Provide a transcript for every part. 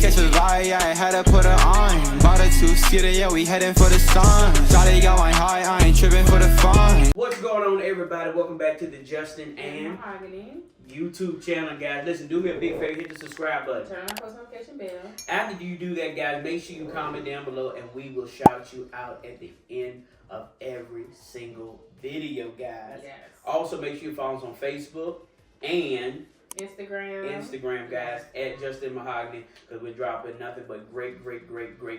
catch a vibe, yeah, I had to put her on. Bought a two-seater, yeah, we heading for the sun. Shawty got my high, I ain't tripping for the fun. What's going on, everybody? Welcome back to the Justin and MaHogany YouTube channel, guys. Listen, do me a big favor, hit the subscribe button. Turn on the post notification bell. After you do that, guys, make sure you comment down below, and we will shout you out at the end of every single video, guys. Yes. Also, make sure you follow us on Facebook and Instagram, guys, at Justin MaHogany, because we're dropping nothing but great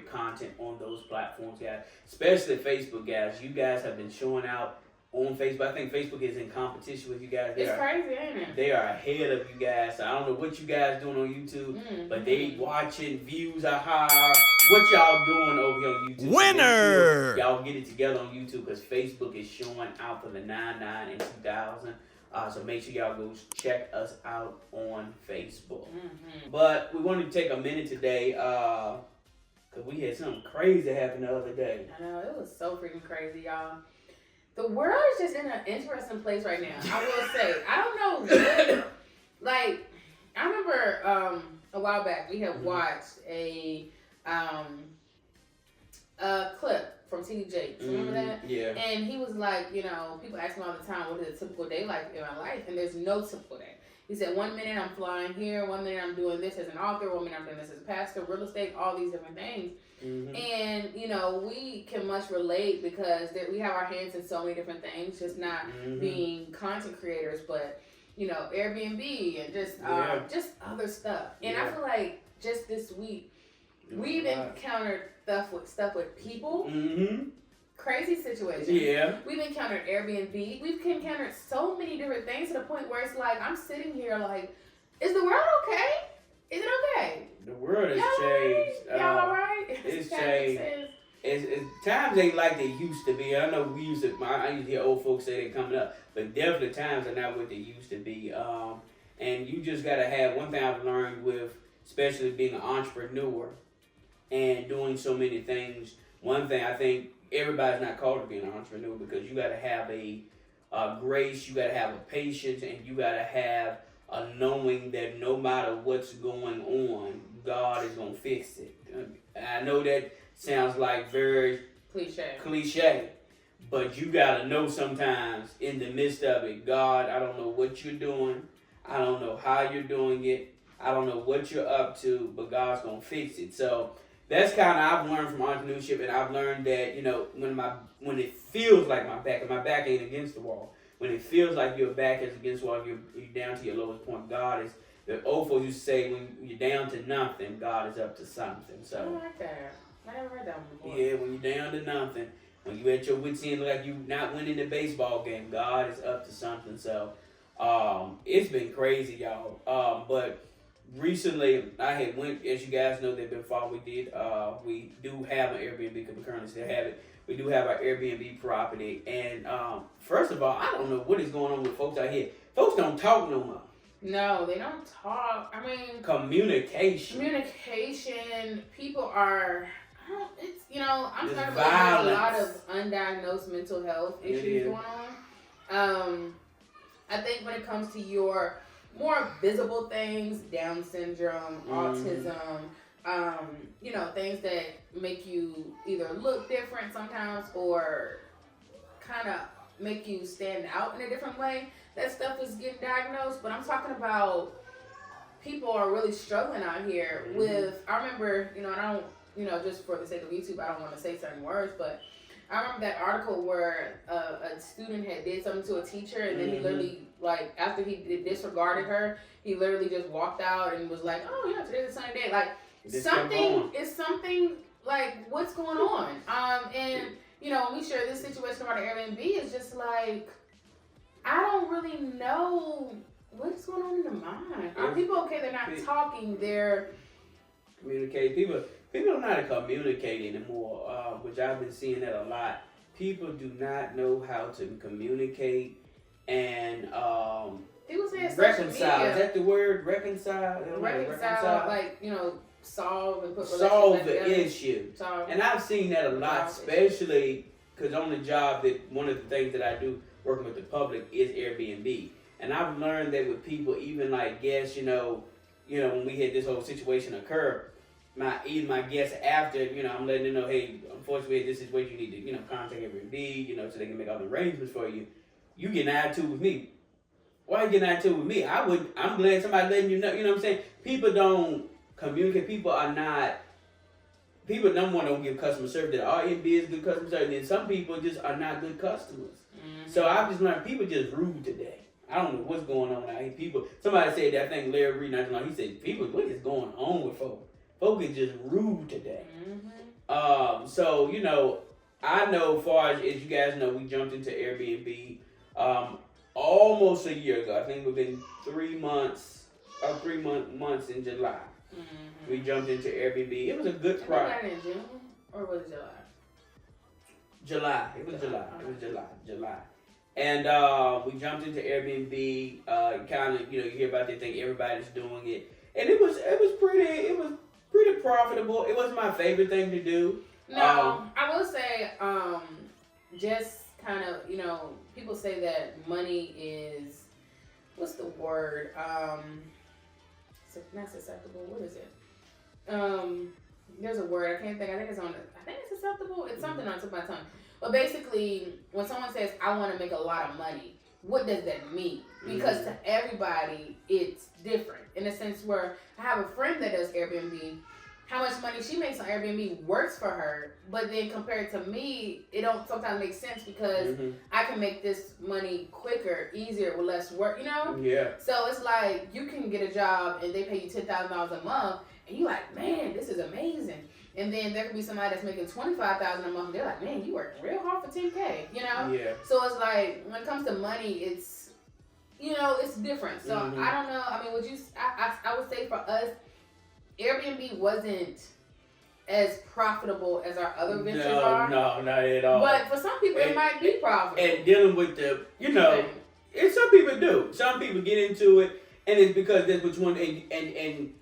content on those platforms, guys. Especially Facebook, guys. You guys have been showing out on Facebook. I think Facebook is in competition with you guys. It's crazy, ain't it? They are ahead of you guys. So I don't know what you guys doing on YouTube, but they watching, views are higher. What y'all doing over here on YouTube? Winner! Sure y'all get it together on YouTube, because Facebook is showing out for the 99 and 2000. So make sure y'all go check us out on Facebook. But we wanted to take a minute today, because we had something crazy happen the other day. I know, it was so freaking crazy, y'all. The world is just in an interesting place right now. I will say, I don't know what, like, I remember a while back we had watched a clip from T.D. Jakes. Remember that? Yeah. And he was like, you know, people ask me all the time, what is a typical day like in my life? And there's no typical day. He said, 1 minute I'm flying here, 1 minute I'm doing this as an author, 1 minute I'm doing this as a pastor, real estate, all these different things. And, you know, we can much relate because we have our hands in so many different things, just not being content creators, but, you know, Airbnb and just other stuff. And I feel like just this week, we've encountered stuff with people, crazy situations. Yeah. We've encountered Airbnb. We've encountered so many different things to the point where it's like, I'm sitting here like, is the world okay? Is it okay? The world has changed. Y'all all right? It's changed. Times ain't like they used to be. I know I used to hear old folks say they're coming up, but definitely times are not what they used to be. And you just got to have, one thing I've learned with, especially being an entrepreneur and doing so many things, one thing I think everybody's not called to be an entrepreneur, because you got to have a grace, you got to have a patience, and you got to have a knowing that no matter what's going on, God is going to fix it. I know that sounds like very cliche, but you got to know sometimes in the midst of it, God, I don't know what you're doing. I don't know how you're doing it. I don't know what you're up to, but God's going to fix it. So that's kind of, I've learned from entrepreneurship, and I've learned that, you know, when it feels like my back ain't against the wall, when it feels like your back is against the wall, you're down to your lowest point, God is, the old folks used to say, when you're down to nothing, God is up to something. So I like that. I never heard that one before. Yeah, when you're down to nothing, when you at your wits end, like you not winning the baseball game, God is up to something. So it's been crazy, y'all. But recently, I had went, as you guys know, that before we do have an Airbnb, because we currently still have it. We do have our Airbnb property. And first of all, I don't know what is going on with folks out here. Folks don't talk no more. No, they don't talk. I mean, communication. People are, it's, you know, I'm starting to believe there's a lot of undiagnosed mental health issues going on. I think when it comes to your more visible things, Down syndrome, autism, you know, things that make you either look different sometimes or kind of make you stand out in a different way, that stuff is getting diagnosed. But I'm talking about people are really struggling out here with, I remember, you know, and I don't, you know, just for the sake of YouTube, I don't want to say certain words, but I remember that article where a student had did something to a teacher, and then he literally, like, after he disregarded her, he literally just walked out and was like, oh yeah, today's a sunny day. Like, something like, what's going on? And you know, when we share this situation about Airbnb, it's just like, I don't really know what's going on in the mind. Are people okay? They're not talking. They're communicating. People don't know how to communicate anymore, which I've been seeing that a lot. People do not know how to communicate and people say reconcile. Is that the word? Reconcile? Reconcile, like, you know, solve and put solve the issue. And I've seen that a lot, especially because on the job, that one of the things that I do working with the public is Airbnb. And I've learned that with people, even like guests, you know, when we had this whole situation occur, my guests after, I'm letting them know, hey, unfortunately, this is what you need to, contact Airbnb, so they can make all the arrangements for you. You get an attitude with me. Why you get an attitude with me? I'm glad somebody letting you know, you know what I'm saying? People don't communicate. People don't want to give customer service. That Airbnb is good customer service, and some people just are not good customers. Mm-hmm. So I've just learned people just rude today. I don't know what's going on out here. Somebody said that, I think Larry Reed, not too long, he said, people, what is going on with folks? Folks is just rude today. Mm-hmm. So, I know, as far as you guys know, we jumped into Airbnb almost a year ago. I think within 3 months in July. Mm-hmm. We jumped into Airbnb. It was a good project. Was it in June or was it July? July. It was July. It was July. And we jumped into Airbnb. Kind of, you hear about that thing. Everybody's doing it, and it was pretty profitable. It wasn't my favorite thing to do. No, I will say, just kind of, people say that money is, what's the word? Not susceptible. What is it? There's a word I can't think. I think it's susceptible. It's something on the tip of my tongue. But basically, when someone says, I want to make a lot of money, what does that mean? Because to everybody, it's different. In a sense where I have a friend that does Airbnb, how much money she makes on Airbnb works for her, but then compared to me, it don't sometimes make sense because I can make this money quicker, easier, with less work, Yeah. So it's like, you can get a job and they pay you $10,000 a month, and you like, man, this is amazing. And then there could be somebody that's making $25,000 a month, and they're like, man, you working real hard for $10K, Yeah. So it's like, when it comes to money, it's, it's different. So I don't know. I mean, I would say for us, Airbnb wasn't as profitable as our other ventures are. No, not at all. But for some people, it might be profitable. And dealing with the, and some people do. Some people get into it, and it's because that's which one, and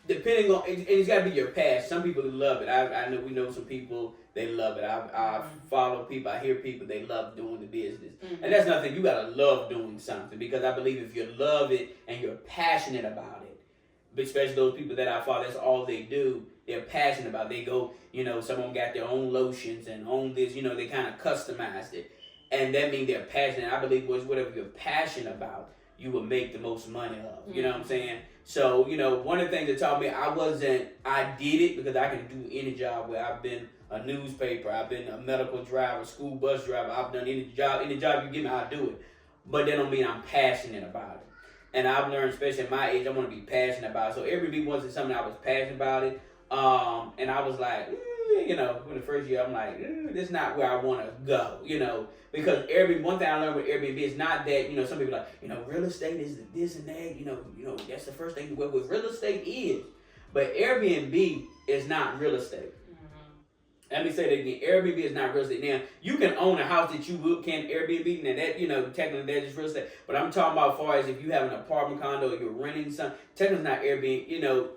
depending on, and it's got to be your passion. Some people love it. I know, we know some people, they love it. I follow people, I hear people, they love doing the business. And that's nothing, you got to love doing something, because I believe if you love it and you're passionate about it, especially those people that I follow, that's all they do. They're passionate about it. They go, some of them got their own lotions and own this, they kind of customized it. And that means they're passionate. I believe whatever you're passionate about, you will make the most money of. You know what I'm saying? So, one of the things that taught me, I did it because I can do any job where I've been a newspaper, I've been a medical driver, school bus driver, I've done any job you give me, I'll do it. But that don't mean I'm passionate about it. And I've learned, especially at my age, I want to be passionate about it. So Airbnb wasn't something I was passionate about it. And I was like, in the first year, I'm like, this is not where I want to go, because Airbnb, one thing I learned with Airbnb is not that, some people are like, real estate is this and that, that's the first thing you work with. Real estate is, but Airbnb is not real estate. Let me say that again. Airbnb is not real estate. Now, you can own a house that you can Airbnb, and that, technically that is real estate. But I'm talking about as far as if you have an apartment condo or you're renting something, technically not Airbnb,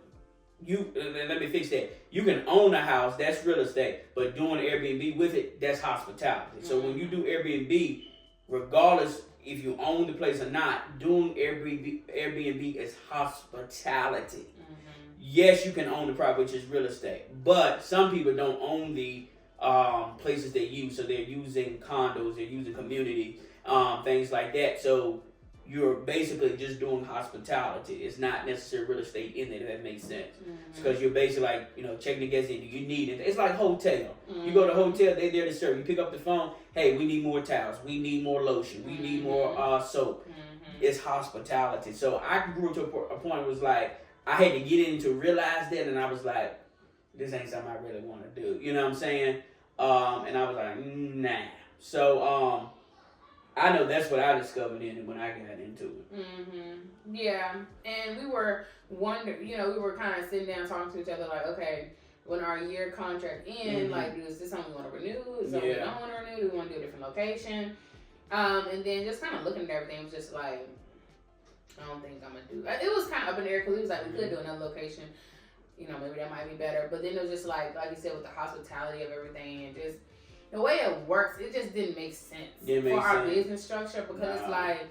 let me fix that. You can own a house, that's real estate, but doing Airbnb with it, that's hospitality. So when you do Airbnb, regardless if you own the place or not, doing Airbnb is hospitality. Yes, you can own the property, which is real estate, but some people don't own the places they use. So they're using condos, they're using community, things like that. So you're basically just doing hospitality. It's not necessarily real estate in there, if that makes sense. Because you're basically like, checking the guests in. Do you need it? It's like hotel. You go to a hotel, they're there to serve. You pick up the phone, hey, we need more towels. We need more lotion. We need more soap. It's hospitality. So I grew to a point where it was like, I had to get in to realize that, and I was like, this ain't something I really want to do. You know what I'm saying? And I was like, nah. So, I know that's what I discovered when I got into it. Yeah, and we were wondering, we were kind of sitting down talking to each other like, okay, when our year contract ends, like, is this something we want to renew? Is something we don't want to renew? Do we want to do a different location? And then just kind of looking at everything, it was just like, I don't think I'm going to do it. It was kind of up in the air because it was like, we could do another location. Maybe that might be better. But then it was just like you said, with the hospitality of everything and just the way it works, it just didn't make sense for our business structure, because it's like,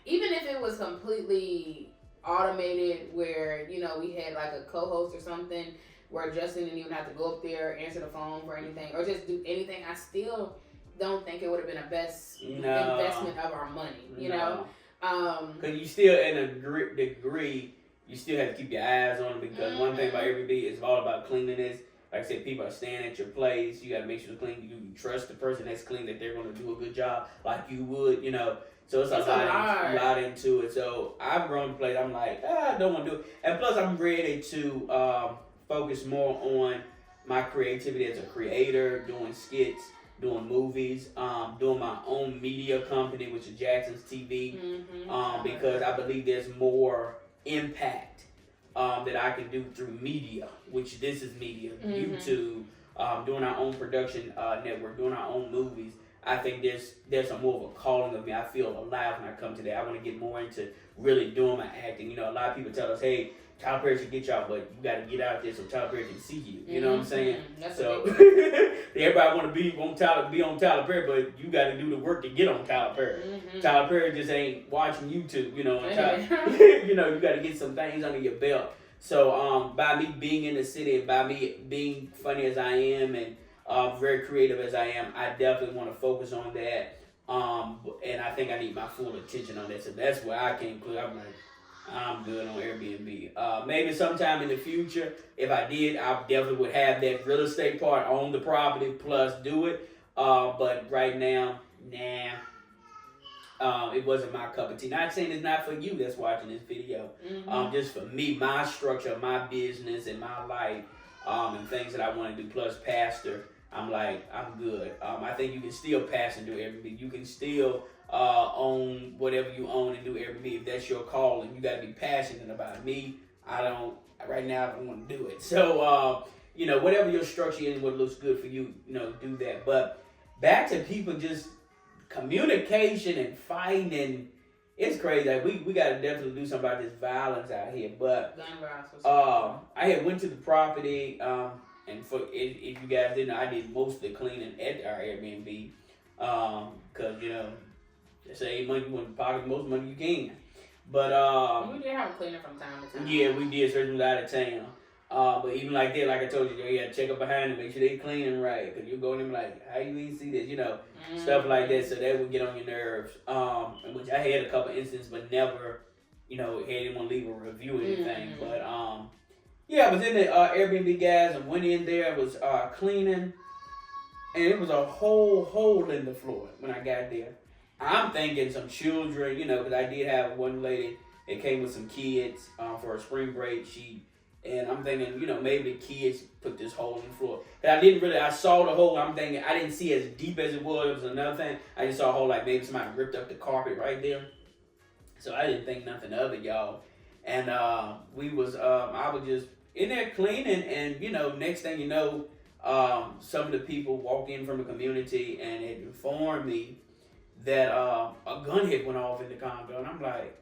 even if it was completely automated where, you know, we had like a co-host or something where Justin didn't even have to go up there, answer the phone for anything, or just do anything, I still don't think it would have been a best investment of our money, you know? Because you still, in a degree, you still have to keep your eyes on them, because one thing about Airbnb is all about cleanliness. Like I said, people are staying at your place. You got to make sure it's clean. You trust the person that's clean, that they're going to do a good job like you would, you know. So it's a lot into it. So I've grown to place. I'm like, I don't want to do it. And plus, I'm ready to focus more on my creativity as a creator, doing skits, doing movies, doing my own media company, which is Jackson's TV, because I believe there's more impact that I can do through media, which this is media, YouTube, doing our own production network, doing our own movies. I think there's a more of a calling of me. I feel alive when I come to that. I want to get more into really doing my acting. You know, a lot of people tell us, hey, Tyler Perry should get y'all, but you got to get out there so Tyler Perry can see you. You know what I'm saying? So everybody want to be on Tyler Perry, but you got to do the work to get on Tyler Perry. Tyler Perry just ain't watching YouTube. You know, you know, you got to get some things under your belt. So by me being in the city, and by me being funny as I am, and very creative as I am, I definitely want to focus on that. And I think I need my full attention on that. So that's where I came clear. I'm like, I'm good on Airbnb. Maybe sometime in the future, if I did, I definitely would have that real estate part, own the property, plus do it. But right now, it wasn't my cup of tea. Not saying it's not for you that's watching this video. Just for me, my structure, my business, and my life, and things that I want to do, plus pastor, I'm like, I'm good. I think you can still pass and do Airbnb. You can still own whatever you own and do Airbnb if that's your calling. You got to be passionate about it. Me, I don't. Right now, I don't want to do it. So, you know, whatever your structure is, what looks good for you, you know, do that. But back to people, just communication and fighting, and it's crazy. Like we got to definitely do something about this violence out here. But I had went to the property. And for if you guys didn't know, I did most of the cleaning at our Airbnb, because you know, they say money, you want to pocket most money you can. But we did have a cleaner from time to time. Yeah, we did. Certain was out of town. But even like that, like I told you, you got to check up behind them, make sure they cleaning right, because you go in them like, how you even see this, you know, stuff like that. So that would get on your nerves. Which I had a couple instances, but never, you know, had anyone leave a review or anything. But yeah, I was in the Airbnb, guys, and went in there, was cleaning, and it was a whole hole in the floor when I got there. I'm thinking some children, you know, because I did have one lady that came with some kids for a spring break. And I'm thinking, you know, maybe the kids put this hole in the floor. And I saw the hole. I'm thinking, I didn't see as deep as it was. It was another thing. I just saw a hole like maybe somebody ripped up the carpet right there. So I didn't think nothing of it, y'all. And I was just in there cleaning, and you know, next thing you know, some of the people walk in from the community and it informed me that a gun had went off in the condo, and I'm like,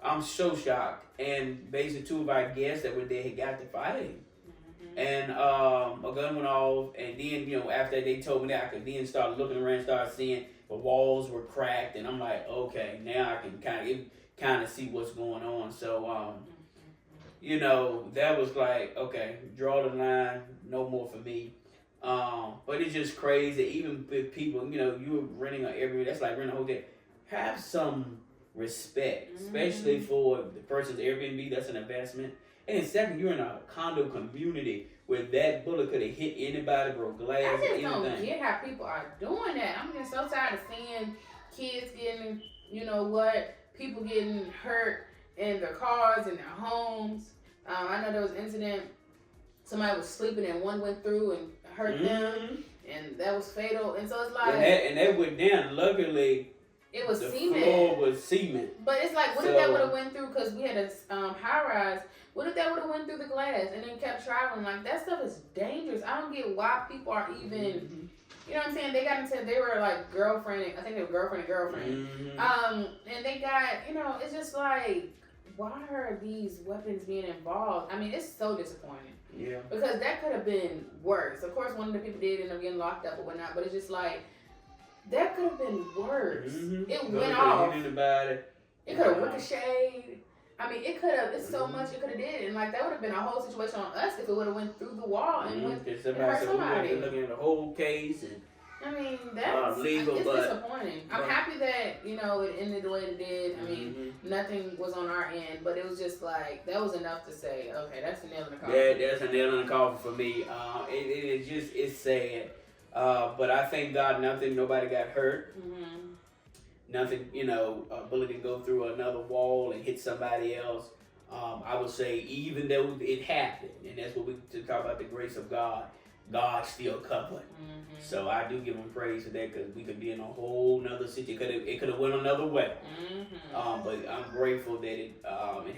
I'm so shocked. And basically, two of our guests that were there had got to fighting, and a gun went off, and then you know, after they told me that, I could then start looking around, start seeing the walls were cracked, and I'm like, okay, now I can kind of see what's going on. So you know, that was like, okay, draw the line, no more for me. But it's just crazy. Even with people, you know, you're renting an Airbnb, that's like renting a hotel. Have some respect, especially for the person's Airbnb. That's an investment. And then second, you're in a condo community where that bullet could have hit anybody, broke glass, I just anything. don't get how people are doing that. I'm just so tired of seeing kids getting, you know what, people getting hurt in their cars, in their homes. I know there was an incident, somebody was sleeping and one went through and hurt them, and that was fatal. And so it's like, and that went down. Luckily, it was the cement. floor was cement. But it's like, what if that would have went through, because we had a high rise, what if that would have went through the glass and then kept traveling? Like, that stuff is dangerous. I don't get why people are even, you know what I'm saying? They got into, they were like girlfriend, I think they were girlfriend and girlfriend. And they got, you know, it's just like, why are these weapons being involved? I mean, it's so disappointing. Yeah. Because that could have been worse. Of course, one of the people did end up getting locked up or whatnot, but it's just like, that could have been worse. It went off. Anybody. It could have ricocheted. I mean, it could have. It's so much it could have did, and like that would have been a whole situation on us if it would have went through the wall and went and hurt somebody. Looking at the whole case and. I mean, that's legal, it's but disappointing. I'm happy that it ended the way it did. I mean, nothing was on our end, but it was just like that was enough to say, okay, that's a nail in the coffin. Yeah, that's a nail in the coffin for me. It's sad, but I thank God nobody got hurt. Nothing, a bullet didn't go through another wall and hit somebody else. I would say even though it happened, and that's what we talk about, the grace of God. God still covered. So I do give him praise for that because we could be in a whole nother situation. It could have went another way. But I'm grateful that it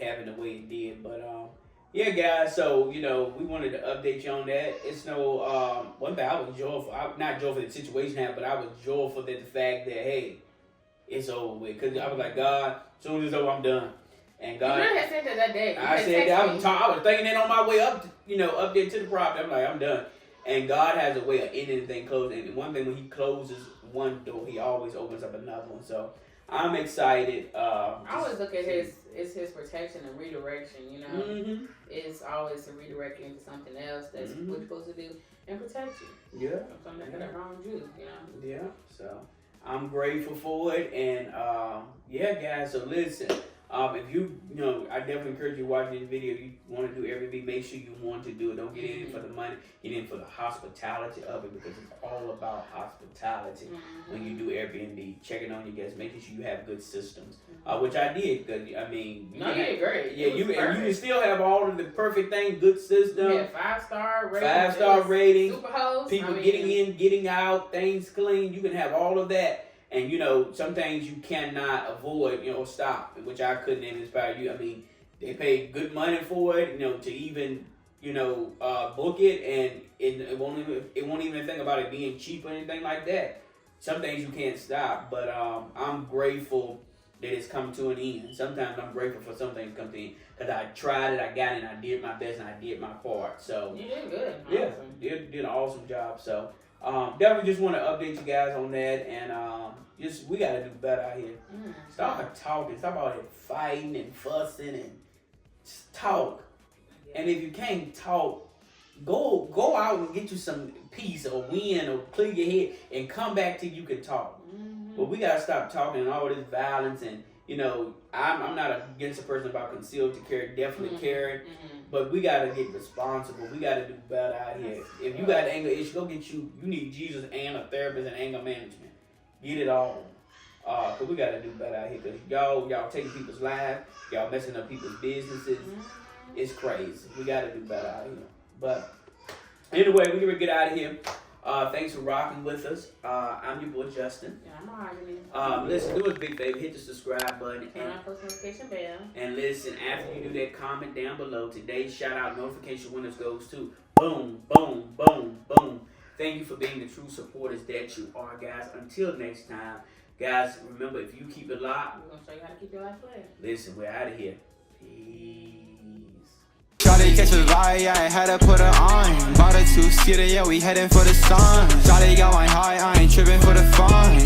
happened the way it did. But yeah, guys. So we wanted to update you on that. It's one thing I was joyful. Not joyful that the situation happened, but I was joyful that the fact that hey, it's over with. Because I was like, God, as soon as it's over, I'm done. And God, you really had said that day. I said that I was thinking that on my way up, up there to the property. I'm like, I'm done. And God has a way of ending things closed. And one thing, when he closes one door, he always opens up another one. So I'm excited. I always look at his protection and redirection, It's always to redirect you into something else that's what you're supposed to do and protect you. Yeah. Something that could have harmed you, Yeah. So I'm grateful for it. And yeah, guys, so listen. If you I definitely encourage you watching this video. You want to do Airbnb, make sure you want to do it. Don't get in it for the money. Get in for the hospitality of it because it's all about hospitality when you do Airbnb. Checking on your guests, making sure you have good systems, which I did. Cause I mean, you did great. Yeah, you can still have all of the perfect things, good system. Yeah, 5-star rating. 5-star rating. Super host. People getting in, getting out, things clean. You can have all of that. And some things you cannot avoid, stop, which I couldn't inspire you. I mean, they paid good money for it, to even, book it, and it won't even think about it being cheap or anything like that. Some things you can't stop, but I'm grateful that it's come to an end. Sometimes I'm grateful for some things come to an end because I tried it, I got it, and I did my best, and I did my part. So you did good. Yeah, did an awesome job. So. Definitely just want to update you guys on that, and we gotta do better out here. Stop talking, stop all that fighting and fussing, and just talk. And if you can't talk, go out and get you some peace or wind or clear your head and come back till you can talk. But we gotta stop talking and all this violence, and I'm not against a person about concealed to carry, definitely carry. But we gotta get responsible. We gotta do better out here. If you got an anger issue, go get you need Jesus and a therapist and anger management. Get it all. Cause we gotta do better out here. Cause y'all taking people's lives, y'all messing up people's businesses. It's crazy. We gotta do better out here. But anyway, we're gonna get out of here. Thanks for rocking with us. I'm your boy Justin. Yeah, I'm MaHogany. Listen, do us a big favor, hit the subscribe button. Turn on post notification bell. And listen, after you do that, comment down below. Today's shout out notification winners goes to boom, boom, boom, boom. Thank you for being the true supporters that you are, guys. Until next time, guys, remember, if you keep it locked, we're going to show you how to keep your life playing. Listen, we're out of here. Peace. Shawty catch a vibe, yeah, I had to put her on. Bought a 2-seater, yeah, we heading for the sun. Shawty got my high, I ain't tripping for the fun.